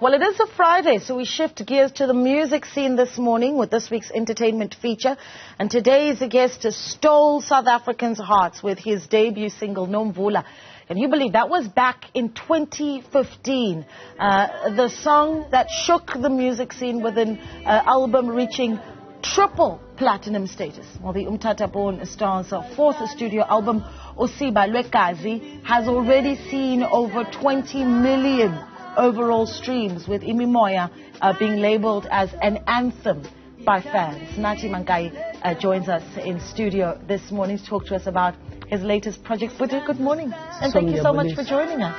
Well, it is a Friday, so we shift gears to the music scene this morning with this week's entertainment feature. And today's guest stole South Africans' hearts with his debut single, Nomvula. Can you believe that was back in 2015? The song that shook the music scene with an album reaching triple platinum status. Well, the Umtata-born star's fourth studio album, Usiba Lwe Gazi, has already seen over 20 million overall streams, with Imimoya being labeled as an anthem by fans. Nathi Mankayi joins us in studio this morning to talk to us about his latest projects. Good morning, and thank you so much for joining us.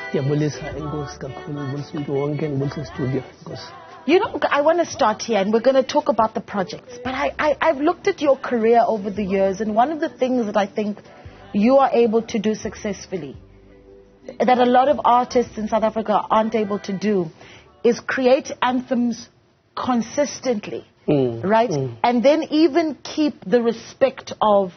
You know, I want to start here, and we're going to talk about the projects. But I've looked at your career over the years, and one of the things that I think you are able to do successfully, that a lot of artists in South Africa aren't able to do, is create anthems consistently, right? And then even keep the respect of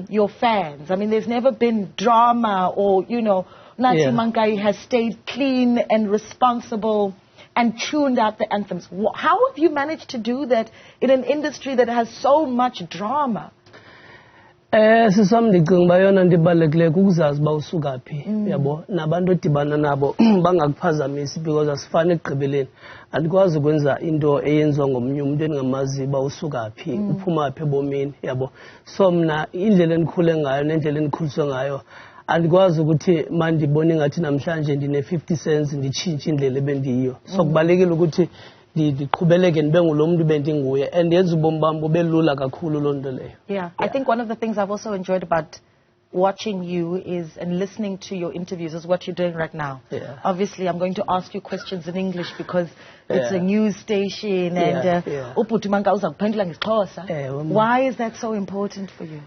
your fans. I mean, there's never been drama or, you know, Nathi Mankayi has stayed clean and responsible and tuned out the anthems. How have you managed to do that in an industry that has so much drama? Sisam ndicinga bayona ndibalekile kukuzazi ba usuka phi yabo nabantu odibana nabo bangakuphazamisi because asifane ekugqibeleni andikwazi ukwenza into eyenziwa ngomnye umuntu endingamazi ba usuka phi uphuma phi ebomini yabo so mna indlela endikhule ngayo nendlela endikhuliswe ngayo andikwazi ukuthi mandibone ngathi namhlanje ndine 50 cents nditshintshe indlela ebendiyiyo so kubalekile ukuthi ndiqhubeleke ndibe ngulo muntu bendinguye and yenza ubomi bam bube lula kakhulu loo nto leyo. Yeah, I think one of the things I've also enjoyed about watching you is and listening to your interviews is what you're doing right now. Yeah. Obviously, I'm going to ask you questions in English because it's a news station and why is that so important for you?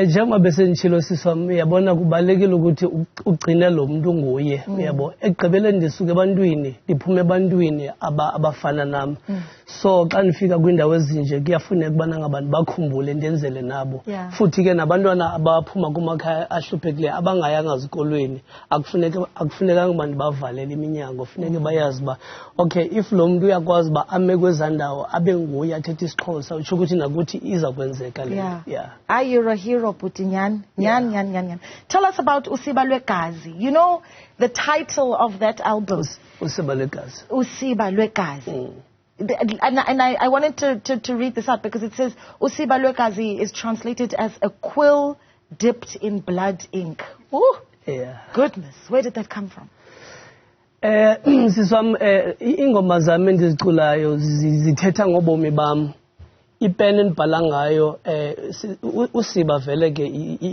Njengoba besenditshilo siswam uyabona kubalekile ukuthi ugcine lo muntu nguye uyabo ekugqibeleni ndisuka ebantwini ndiphume ebantwini abafana nam so xa ndifika kwiindawo ezinje kuyafuneka ubana ngabantu bakhumbule ndenzele nabo futhi ke nabantwana abaphuma kumakhaya ahluphekileyo abangayanga zikolweni akufunekanga uba ndibavalele iminyango funeke bayazi uba okay if lo muntu uyakwazi uba ame kwezaa ndawo abe nguye athethe isiXhosa utsho ukuthi nakuthi iza kwenzeka le. You're a hero, Puti. Nyan. Tell us about Usiba Lwe Gazi. You know the title of that album? Usiba Lwe Gazi. Usiba Lwe Gazi. And I wanted to read this out because it says Usiba Lwe Gazi is translated as a quill dipped in blood ink. Ooh. Yeah. Goodness, where did that come from? Siswam ingoma zami endiziculayo zithetha ngobomi bam. Ipen endibhala ngayo usiba vele ke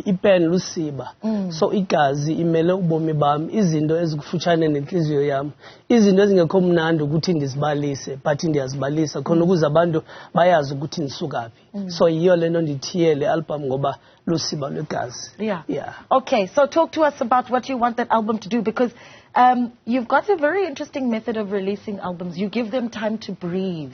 ipen lusiba so igazi imele ubomi bam izinto ezikufutshane nenhliziyo yam izinto ezingekho mnandi ukuthi ndizibalise but ndiyazibalisa khona ukuze abantu bayazi ukuthi ndisuka phi so yiyo lento ndithiye le album ngoba lusiba lwe gazi. Yeah. Okay, so talk to us about what you want that album to do, because you've got a very interesting method of releasing albums. You give them time to breathe.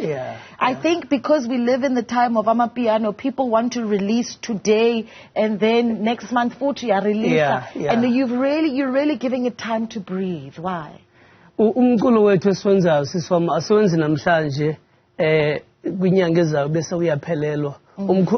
I think because we live in the time of amapiano, people want to release today and then next month release. And you're really giving it time to breathe. Why? Umculo wethu esiwenzayo siswama asiwenzi namhlanje kwinyanga ezayo bese uyaphelelwa.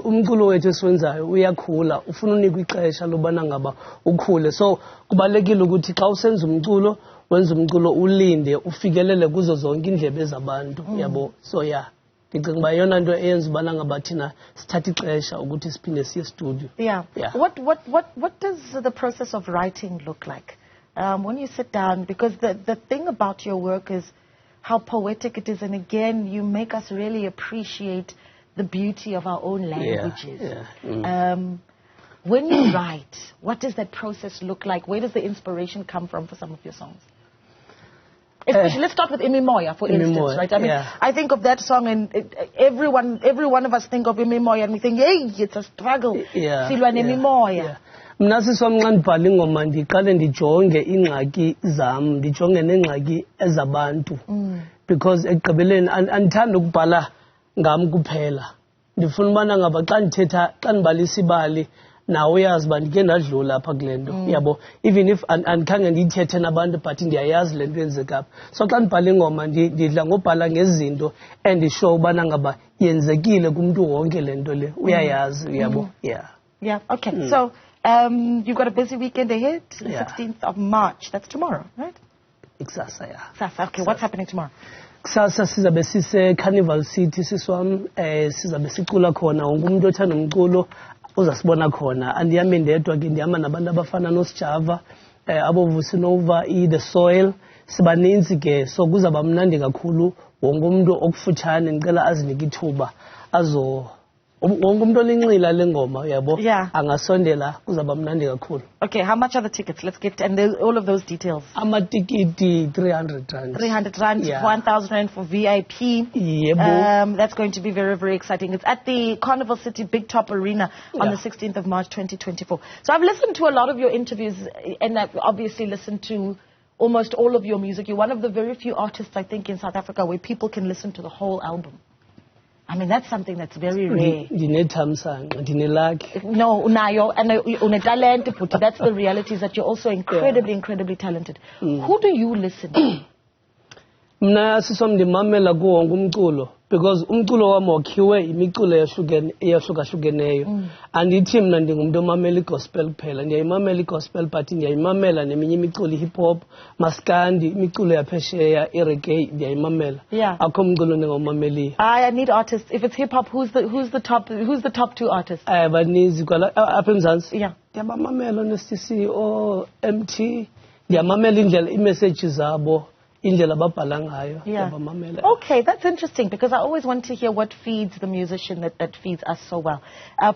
Umculo wethu esiwenzayo uyakhula ufuna unikwa ixesha lobana ngaba ukhule so kubalekile ukuthi xa usenza umculo wenza umculo ulinde ufikelele kuzo zonke indlebe zabantu yabo so ndicinga uba yona nto eyenza ubana ngaba thina sithatha ixesha ukuthi siphinde siye studio. What does the process of writing look like when you sit down, because the thing about your work is how poetic it is, and again you make us really appreciate the beauty of our own languages. When you write, what does that process look like? Where does the inspiration come from for some of your songs? Especially, let's start with Imimoya, for instance, right? I mean, I think of that song, and every one of us think of Imimoya, and we think, hey, it's a struggle. Silwa Imimoya. Mna siswam xa ndibhala ingoma ndiqale ndijonge iingxaki zam ndijonge neengxaki ezabantu because ekugqibeleni andithanda ukubhala ngam kuphela ndifuna ubana ngaba xa ndibalisa ibali nawe uyazi uba ndike ndadlula apha kule nto yabo even if andikhange ndiyithethe nabantu but ndiyayazi le nto yenzeka apha so xa ndibhala ingoma ndidla ngobhala ngezinto endishow ubana ngaba yenzekile kumntu wonke le nto le uyayazi uyabo yeah okay so you've got a busy weekend ahead, the 16th of March. That's tomorrow, right? Kusasa, yeah. Kusasa, okay. What's happening tomorrow? Kusasa sizabe sise Carnival City siswam sizabe sicula khona wonke umuntu othanda umculo uzasibona khona andiyami ndedwa ke ndihamba nabantu abafana noSjava abovusi Nova The Soil sibaninzi ke so kuzaba mnandi kakhulu wonke umuntu okufutshane ngicela azinike ithuba azo wonke umuntu olinxila lengoma uyabo angasondela kuzaba mnandi kakhulu. Okay, how much are the tickets? Let's get and all of those details. Amatikiti 300 rand. 300 rand, 1,000 rand for VIP. That's going to be very, very exciting. It's at the Carnival City Big Top Arena on the 16th of March 2024. So I've listened to a lot of your interviews and I've obviously listened to almost all of your music. You're one of the very few artists, I think, in South Africa where people can listen to the whole album. I mean, that's something that's very rare. No, unayo, and une-talent, but that's the reality, is that you're also incredibly, incredibly talented. Who do you listen to? Mna sisomndimamela kuwo wonke umculo because umculo wami wakhiwe imiculo eyahluka-hlukeneyo andithi mna ndingumntu omamela igospel kuphela ndiyayimamela igospel but ndiyayimamela neminye imiculo hip hop maskandi imiculo yaphesheya ireggae ndiyayimamela akho umculo ndingawumameliyo. I need artists. If it's hip hop, who's the top two artists? Baninzi apha eMzantsi ndiyabamamela oNSTC MT ndiyamamela indlela iimessages zabo. Okay, that's interesting because I always want to hear what feeds the musician that feeds us so well.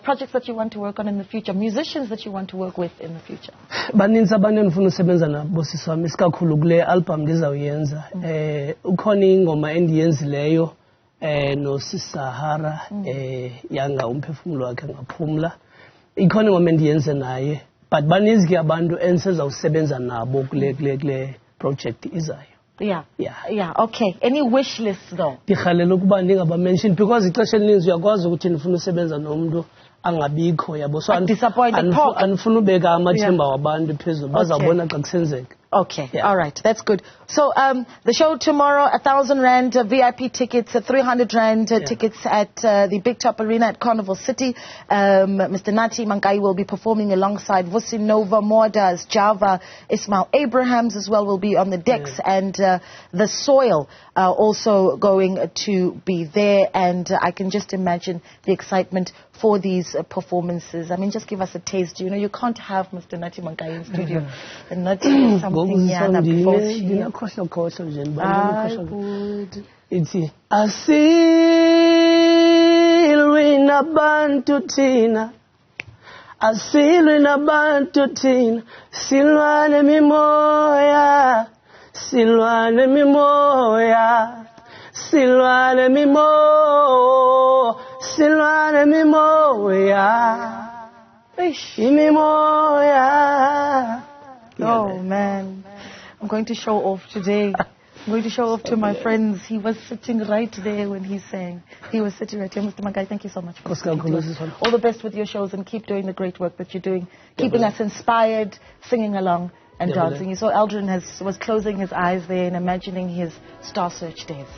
Projects that you want to work on in the future, musicians that you want to work with in the future. Baninzi abantu endifuna usebenza nabo sisi wami isikakhulu kule album ndizawuyenza. Ukhona ingoma endiyenzileyo noSisahara yanga umphefumulo wakhe ngaphumla. Ikhona ingoma endiyenze naye but baninzi ke abantu endisezawusebenza nabo kule project izayo. Yeah. Okay. Any wish list though? Ndikhalela ukuba ndingaba-mention because ixesha elininzi uyakwazi ukuthi ndifuna usebenza nomntu angabikho yabo so andifuna ubeka amathemba wabantu phezulu bazawubona xa kusenzeka. Okay, all right, that's good. So the show tomorrow, 1,000 rand VIP tickets, 300 rand tickets at the Big Top Arena at Carnival City. Mr. Nathi Mankayi will be performing alongside Vusi Nova, Mordas, Java, Ismail Abrahams as well will be on the decks, and The Soil also going to be there. And I can just imagine the excitement for these performances. I mean, just give us a taste. You know, you can't have Mr. Nathi Mankayi in studio and not do something. It's asilwina bantu tina asilwina bantu tina silwane mimoya silwane mimoya silwane mimoya silwane mimoya imimoya. Oh man, I'm going to show off today. I'm going to show off to my friends. He was sitting right there when he sang. He was sitting right here. Mr. Mankayi, thank you so much for all the best with your shows and keep doing the great work that you're doing, keeping us inspired, singing along and dancing. You saw Aldrin was closing his eyes there and imagining his Star Search days.